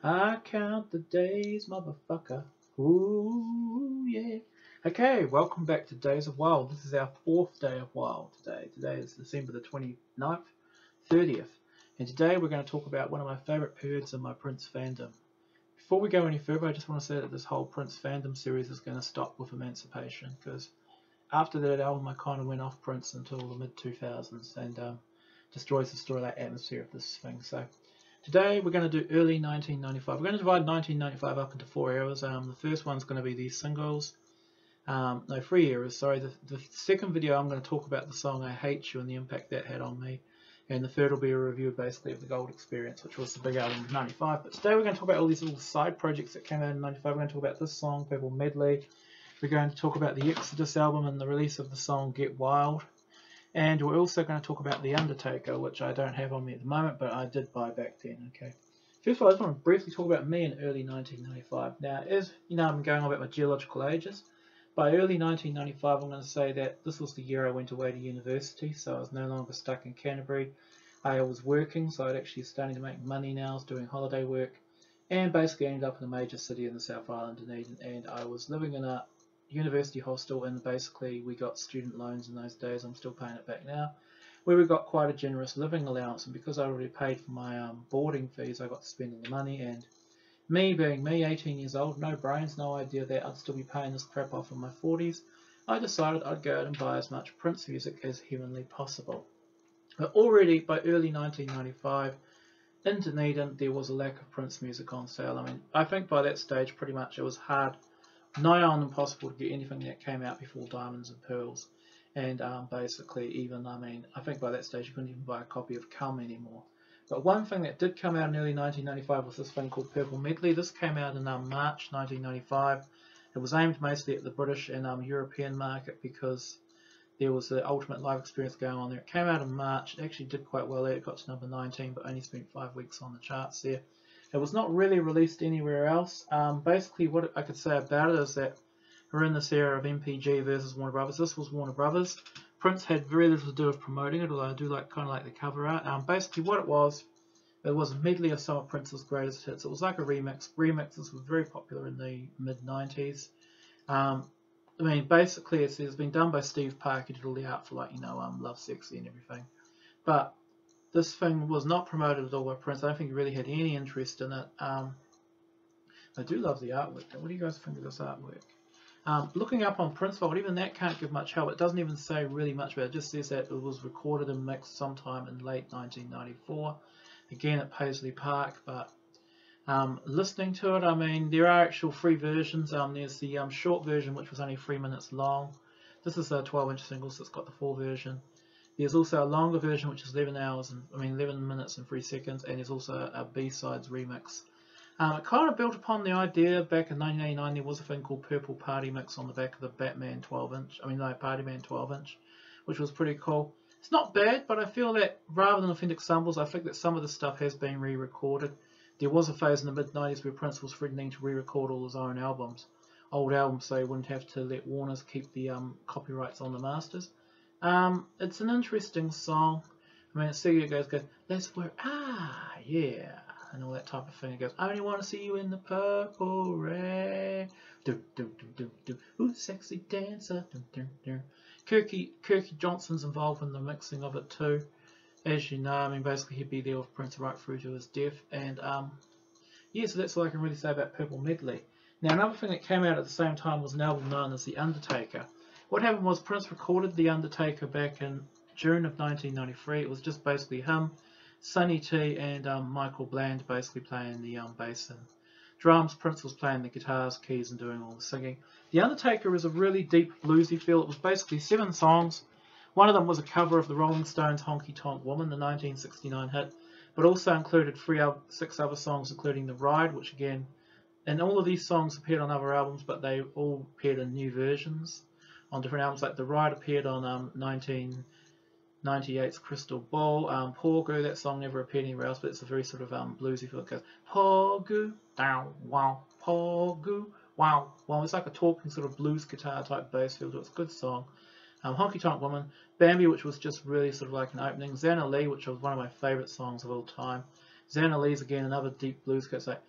I count the days, motherfucker. Ooh, yeah. Okay, welcome back to Days of Wild. This is our 4th day of Wild today. Today is December the 29th, 30th. And today we're going to talk about one of my favourite periods in my Prince fandom. Before we go any further, I just want to say that this whole Prince fandom series is going to stop with Emancipation, because after that album I kind of went off Prince until the mid-2000s and destroys the storyline atmosphere of this thing. So today we're going to do early 1995. We're going to divide 1995 up into 4 eras. The first one's going to be these singles. No, 3 eras, sorry. The second video I'm going to talk about the song I Hate You and the impact that had on me. And the third will be a review basically of the Gold Experience, which was the big album of 95. But today we're going to talk about all these little side projects that came out in 95. We're going to talk about this song, Purple Medley. We're going to talk about the Exodus album and the release of the song Get Wild. And we're also going to talk about the Undertaker, which I don't have on me at the moment, but I did buy back then. Okay. First of all, I just want to briefly talk about me in early 1995. Now, as you know, I'm going on about my geological ages. By early 1995, I'm going to say that this was the year I went away to university, so I was no longer stuck in Canterbury. I was working, so I'd actually starting to make money now. I was doing holiday work, and basically ended up in a major city in the South Island, Dunedin, and I was living in a university hostel, and basically we got student loans in those days. I'm still paying it back now, where we got quite a generous living allowance, and because I already paid for my boarding fees, I got to spend all the money. And me being me, 18 years old, no brains, no idea that I'd still be paying this crap off in my 40s, I decided I'd go out and buy as much Prince music as humanly possible. But already by early 1995 in Dunedin there was a lack of Prince music on sale. I mean, I think by that stage pretty much it was hard, nigh on impossible to get anything that came out before Diamonds and Pearls. And basically even, I mean, I think by that stage you couldn't even buy a copy of Come anymore. But one thing that did come out in early 1995 was this thing called Purple Medley. This came out in March 1995. It was aimed mostly at the British and European market because there was the Ultimate Live Experience going on there. It came out in March. It actually did quite well there. It got to number 19, but only spent 5 weeks on the charts there. It was not really released anywhere else. Basically, what I could say about it is that we're in this era of NPG versus Warner Brothers. This was Warner Brothers. Prince had very little to do with promoting it, although I do kind of like the cover art. Basically, what it was a medley of some of Prince's greatest hits. It was like a remix. Remixes were very popular in the mid-90s. I mean, basically, it's been done by Steve Park. He did all the art for, like, you know, Love Sexy and everything. But this thing was not promoted at all by Prince. I don't think he really had any interest in it. I do love the artwork. What do you guys think of this artwork? Looking up on Prince Vault, even that can't give much help. It doesn't even say really much about it. It just says that it was recorded and mixed sometime in late 1994. Again at Paisley Park, but listening to it, I mean, there are actual free versions. There's the short version, which was only 3 minutes long. This is a 12-inch single, so it's got the full version. There's also a longer version, which is 11 minutes and 3 seconds, and there's also a B-sides remix. It kind of built upon the idea back in 1989. There was a thing called Purple Party Mix on the back of the Batman 12-inch. I mean, no, Party Man 12-inch, which was pretty cool. It's not bad, but I feel that rather than authentic samples, I think that some of the stuff has been re-recorded. There was a phase in the mid-90s where Prince was threatening to re-record all his own albums, old albums, so he wouldn't have to let Warner's keep the copyrights on the masters. It's an interesting song. I mean, it goes, let's work, yeah, and all that type of thing. It goes, I only want to see you in the purple rain. Do do do do do. Ooh, sexy dancer. Do do do. Kirky Johnson's involved in the mixing of it too. As you know, I mean, basically he'd be there with Prince right through to his death. And yeah, so that's all I can really say about Purple Medley. Now, another thing that came out at the same time was an album known as The Undertaker. What happened was Prince recorded The Undertaker back in June of 1993. It was just basically him, Sonny T, and Michael Bland basically playing the bass and drums. Prince was playing the guitars, keys, and doing all the singing. The Undertaker is a really deep bluesy feel. It was basically 7 songs. One of them was a cover of the Rolling Stones' Honky Tonk Woman, the 1969 hit, but also included 6 other songs, including The Ride, which again, and all of these songs appeared on other albums, but they all appeared in new versions on different albums. Like The Ride appeared on 1998's Crystal Ball. Porgu, that song never appeared anywhere else, but it's a very sort of bluesy feel. It goes, Porgu, down, wow, Porgu, wow, wow. It's like a talking sort of blues guitar type bass feel to it. It's a good song. Honky Tonk Woman, Bambi, which was just really sort of like an opening, Xana Lee, which was one of my favourite songs of all time. Xana Lee's again another deep blues cut. It's like,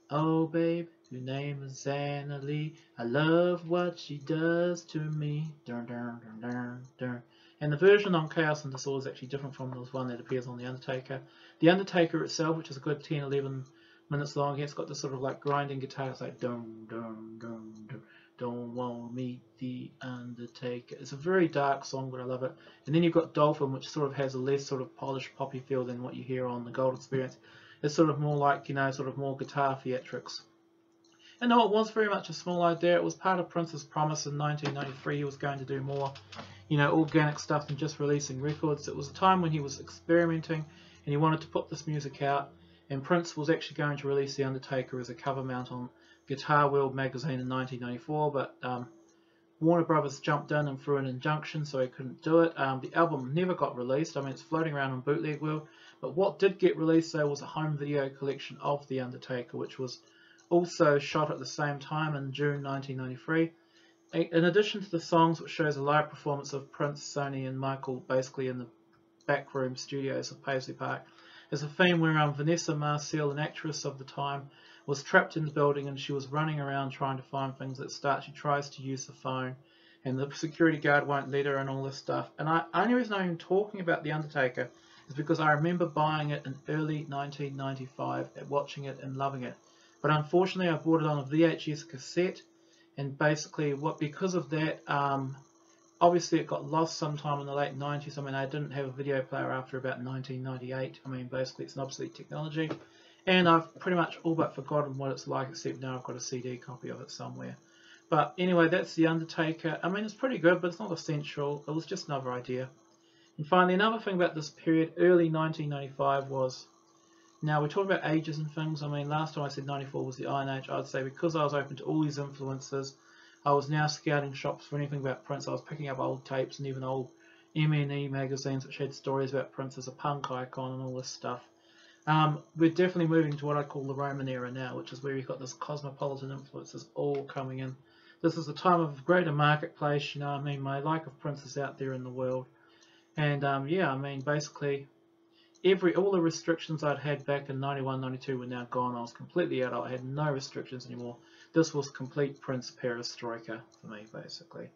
Oh babe, your name is Anna Lee. I love what she does to me. Dun, dun, dun, dun, dun. And the version on Chaos and Disorder is actually different from the one that appears on The Undertaker. The Undertaker itself, which is a good 10-11 minutes long, it's got this sort of like grinding guitar. It's like dun dun dun dun. Don't want to meet the Undertaker. It's a very dark song, but I love it. And then you've got Dolphin, which sort of has a less sort of polished poppy feel than what you hear on the Gold Experience. It's sort of more like, sort of more guitar theatrics. And though it was very much a small idea, it was part of Prince's promise in 1993 he was going to do more, organic stuff than just releasing records. It was a time when he was experimenting and he wanted to put this music out, and Prince was actually going to release The Undertaker as a cover mount on Guitar World magazine in 1994, but Warner Brothers jumped in and threw an injunction, so he couldn't do it. The album never got released. I mean, it's floating around on Bootleg World, but what did get released though was a home video collection of The Undertaker, which was also shot at the same time in June 1993. In addition to the songs, which shows a live performance of Prince, Sony and Michael basically in the backroom studios of Paisley Park, there's a theme where Vanessa Marcel, an actress of the time, was trapped in the building and she was running around trying to find things. At the start she tries to use the phone and the security guard won't let her and all this stuff. And the only reason I'm even talking about The Undertaker is because I remember buying it in early 1995 and watching it and loving it. But unfortunately I bought it on a VHS cassette, and basically because of that, obviously it got lost sometime in the late 90s. I mean, I didn't have a video player after about 1998. I mean, basically it's an obsolete technology. And I've pretty much all but forgotten what it's like, except now I've got a CD copy of it somewhere. But anyway, that's The Undertaker. I mean, it's pretty good, but it's not essential. It was just another idea. And finally, another thing about this period, early 1995, was... Now, we talked about ages and things. I mean, last time I said 94 was the Iron Age. I'd say because I was open to all these influences, I was now scouting shops for anything about Prince. I was picking up old tapes and even old M&E magazines which had stories about Prince as a punk icon and all this stuff. We're definitely moving to what I call the Roman era now, which is where you've got this cosmopolitan influences all coming in. This is a time of greater marketplace, I mean, my like of Prince is out there in the world. And yeah, I mean, basically, all the restrictions I'd had back in 91, 92 were now gone. I was completely adult. I had no restrictions anymore. This was complete Prince perestroika for me, basically.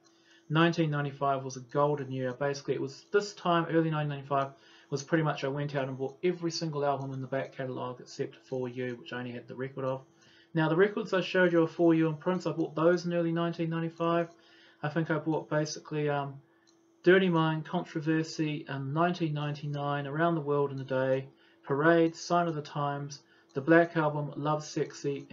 1995 was a golden year. Basically, it was this time, early 1995, was pretty much I went out and bought every single album in the back catalogue except For You, which I only had the record of. Now, the records I showed you of For You and Prince, I bought those in early 1995. I think I bought basically Dirty Mind, Controversy, 1999, Around the World in a Day, Parade, Sign of the Times, the Black Album, Love Sexy,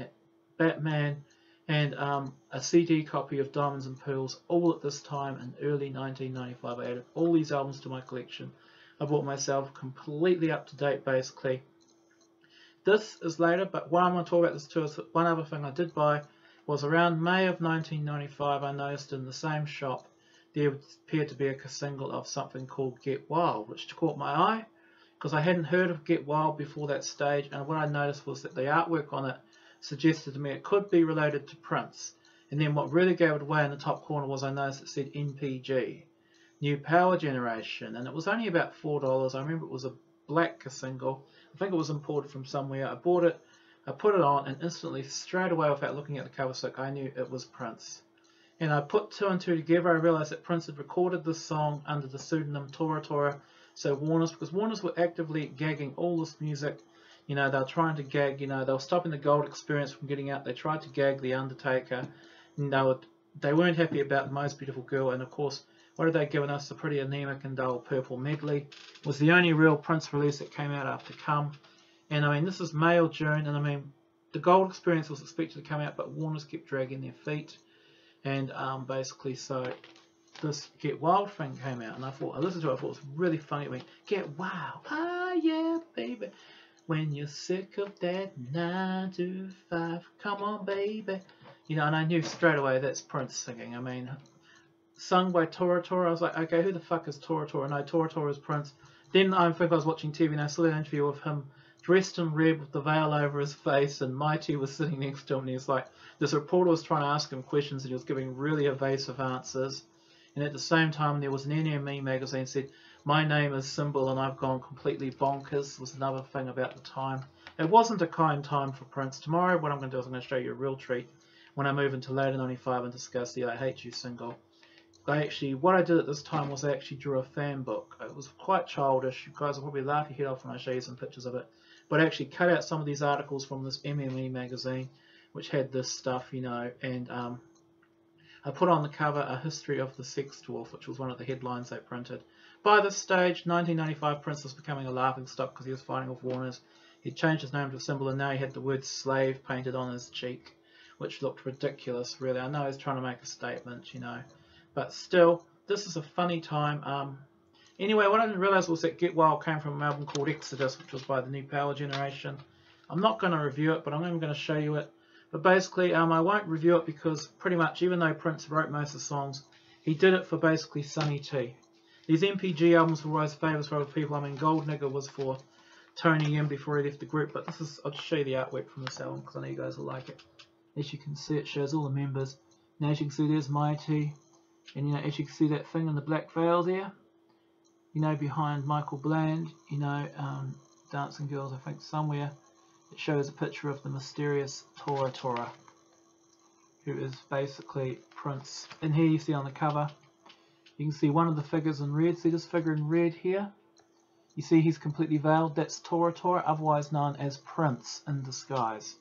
Batman, and a CD copy of Diamonds and Pearls, all at this time in early 1995. I added all these albums to my collection. I bought myself completely up to date, basically. This is later, but what I'm going to talk about this too is one other thing I did buy was around May of 1995. I noticed in the same shop there appeared to be a single of something called Get Wild, which caught my eye because I hadn't heard of Get Wild before that stage, and what I noticed was that the artwork on it suggested to me it could be related to Prince. And then what really gave it away in the top corner was I noticed it said NPG, New Power Generation, and it was only about $4. I remember it was a black single. I think it was imported from somewhere. I bought it, I put it on, and instantly, straight away without looking at the cover stick, I knew it was Prince. And I put two and two together. I realised that Prince had recorded this song under the pseudonym Toratora. So because Warner's were actively gagging all this music. They were trying to gag, they were stopping the Gold Experience from getting out. They tried to gag The Undertaker. And they weren't happy about The Most Beautiful Girl. And of course, what had they given us? The pretty anemic and dull Purple Medley. It was the only real Prince release that came out after Come. And I mean, this is May or June. And I mean, the Gold Experience was expected to come out, but Warner's kept dragging their feet. And basically, so this Get Wild thing came out, and I listened to it, I thought it was really funny. I mean, Get Wild, ah yeah, baby. When you're sick of that 9 to 5, come on, baby. And I knew straight away that's Prince singing. I mean, sung by Toratora. I was like, okay, who the fuck is Toratora? No, Toratora is Prince. Then I think I was watching TV and I saw an interview of him dressed in red with the veil over his face, and Mighty was sitting next to him, and he was like, this reporter was trying to ask him questions and he was giving really evasive answers. And at the same time, there was an NME magazine said, my name is Symbol and I've gone completely bonkers, was another thing about the time. It wasn't a kind time for Prince. Tomorrow what I'm going to do is I'm going to show you a real treat when I move into later 95 and discuss the I Hate You single. What I did at this time was I actually drew a fan book. It was quite childish. You guys will probably laugh your head off when I show you some pictures of it. But I actually cut out some of these articles from this MME magazine, which had this stuff, you know, and I put on the cover a history of the Sex Dwarf, which was one of the headlines they printed. By this stage, 1995, Prince was becoming a laughingstock because he was fighting with Warner's. He'd changed his name to a symbol, and now he had the word slave painted on his cheek, which looked ridiculous, really. I know he's trying to make a statement, you know. But still, this is a funny time. Anyway, what I didn't realise was that Get Wild came from an album called Exodus, which was by the New Power Generation. I'm not going to review it, but I'm even going to show you it. But basically, I won't review it because pretty much, even though Prince wrote most of the songs, he did it for basically Sonny T. These NPG albums were always favourites for other people. I mean, Gold Nigger was for Tony M before he left the group, but this is, I'll show you the artwork from this album because I know you guys will like it. As you can see, it shows all the members. Now, as you can see, there's Mighty. And, you know, as you can see that thing in the black veil there, you know, behind Michael Bland, you know, Dancing Girls, I think somewhere, it shows a picture of the mysterious Toratora, who is basically Prince. And here you see on the cover, you can see one of the figures in red. See this figure in red here? You see he's completely veiled. That's Toratora, otherwise known as Prince in disguise.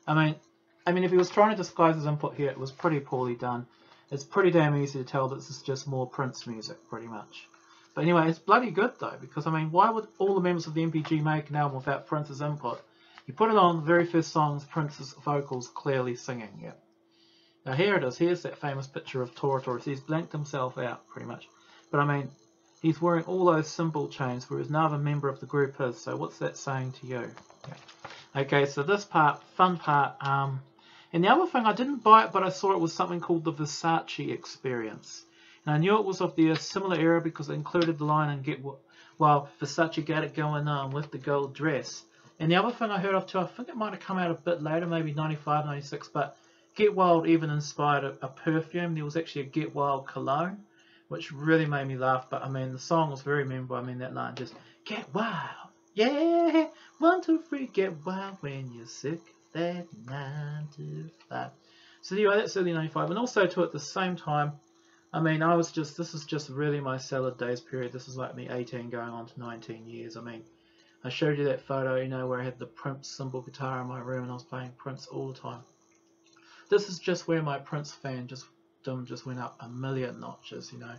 I mean, if he was trying to disguise his input here, it was pretty poorly done. It's pretty damn easy to tell that this is just more Prince music, pretty much. But anyway, it's bloody good though, because I mean, why would all the members of the NPG make an album without Prince's input? You put it on, the very first song, Prince's vocals clearly singing. Yeah. Now here it is. Here's that famous picture of Toratora. He's blanked himself out, pretty much. But I mean, he's wearing all those symbol chains, whereas no other member of the group is. So what's that saying to you? Okay, so this part, fun part. And the other thing, I didn't buy it, but I saw it was something called the Versace Experience. And I knew it was of the similar era because it included the line and Versace got it going on with the gold dress. And the other thing I heard of too, I think it might have come out a bit later, maybe 95, 96, but Get Wild even inspired a perfume. There was actually a Get Wild cologne, which really made me laugh. But I mean, the song was very memorable. I mean, that line just, get wild, yeah, 1, 2, 3, get wild when you're sick. That 9 to 5. So anyway, that's early 95, and also too at the same time, I mean, this is just really my salad days period. This is like me 18 going on to 19 years. I mean, I showed you that photo, you know, where I had the Prince symbol guitar in my room and I was playing Prince all the time. This is just where my Prince fan just went up a million notches, you know.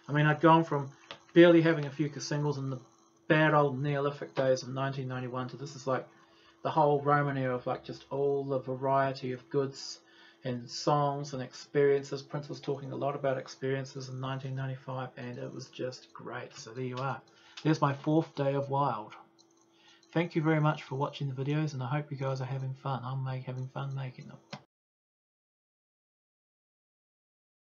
I mean, I'd gone from barely having a few singles in the bad old Neolithic days of 1991 to this is like the whole Roman era of like just all the variety of goods and songs and experiences. Prince was talking a lot about experiences in 1995 and it was just great. So there you are. There's my 4th day of Wild. Thank you very much for watching the videos and I hope you guys are having fun. I'm having fun making them.